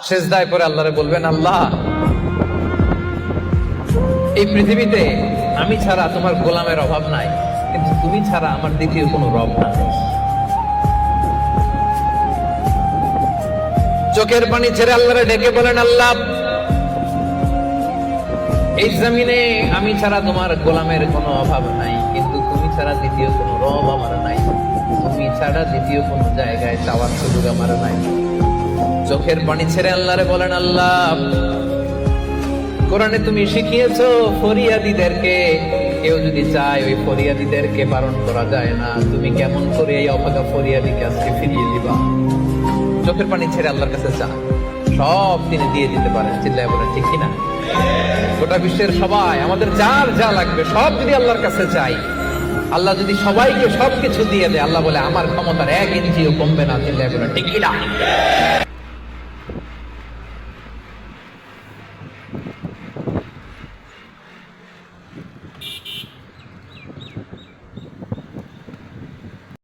সেজদায় পরে আল্লাহরে বলবেন, আল্লাহ এই পৃথিবীতে আমি ছাড়া তোমার গোলামের অভাব নাই, কিন্তু তুমি ছাড়া আমার দ্বিতীয় কোনো রব নাই। চোখের পানি ছেড়ে আল্লাহরে ডেকে বলেন, আল্লাহ এই জমিনে আমি ছাড়া তোমার গোলামের কোনো অভাব নাই, কিন্তু তুমি ছাড়া দ্বিতীয় কোনো রব আমার নাই, তুমি ছাড়া দ্বিতীয় কোনো জায়গায় চাওয়ার সুযোগ আমার নাই। চোখের পানি ছেড়ে আল্লাহরে বলেন, আল্লাহ কোরআনে তুমি শিখিয়েছো ফরিয়াদীদেরকে কেউ যদি চায় ওই ফরিয়াদীদেরকে বারণ করা যায় না, তুমি কেমন করে এই অভাগা ফরিয়াদীকে আজকে ফিরিয়ে দিবা। চোখের পানি ছেড়ে আল্লাহর কাছে চান, সব তিনি দিয়ে দিতে পারেন। চিল্লায় বলেন ঠিক কিনা? গোটা বিশ্বের সবাই আমাদের যার যা লাগবে সব যদি আল্লাহর কাছে চাই, আল্লাহ যদি সবাইকে সবকিছু দিয়ে দেয়, আল্লাহ বলে আমার ক্ষমতার 1 ইঞ্চিও কমবে না। চিল্লায় বলেন ঠিক কিনা?